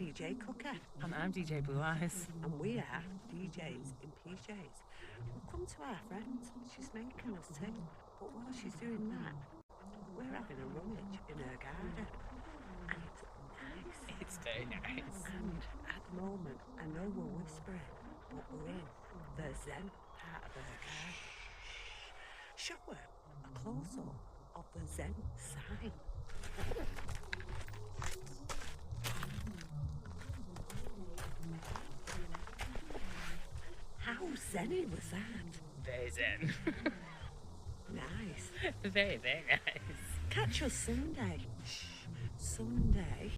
DJ Cooker. And I'm DJ Blue Eyes. And we are DJs in PJs. We've come to our friend. She's making us tea. But while she's doing that, we're having a rummage in her garden. And it's nice. It's very nice. And at the moment, I know we're whispering, but we're in the Zen part of her garden. Show her a close-up of the Zen sign. How zenny was that? Very zen. Nice. Very, very nice. Catch us Sunday. Sunday.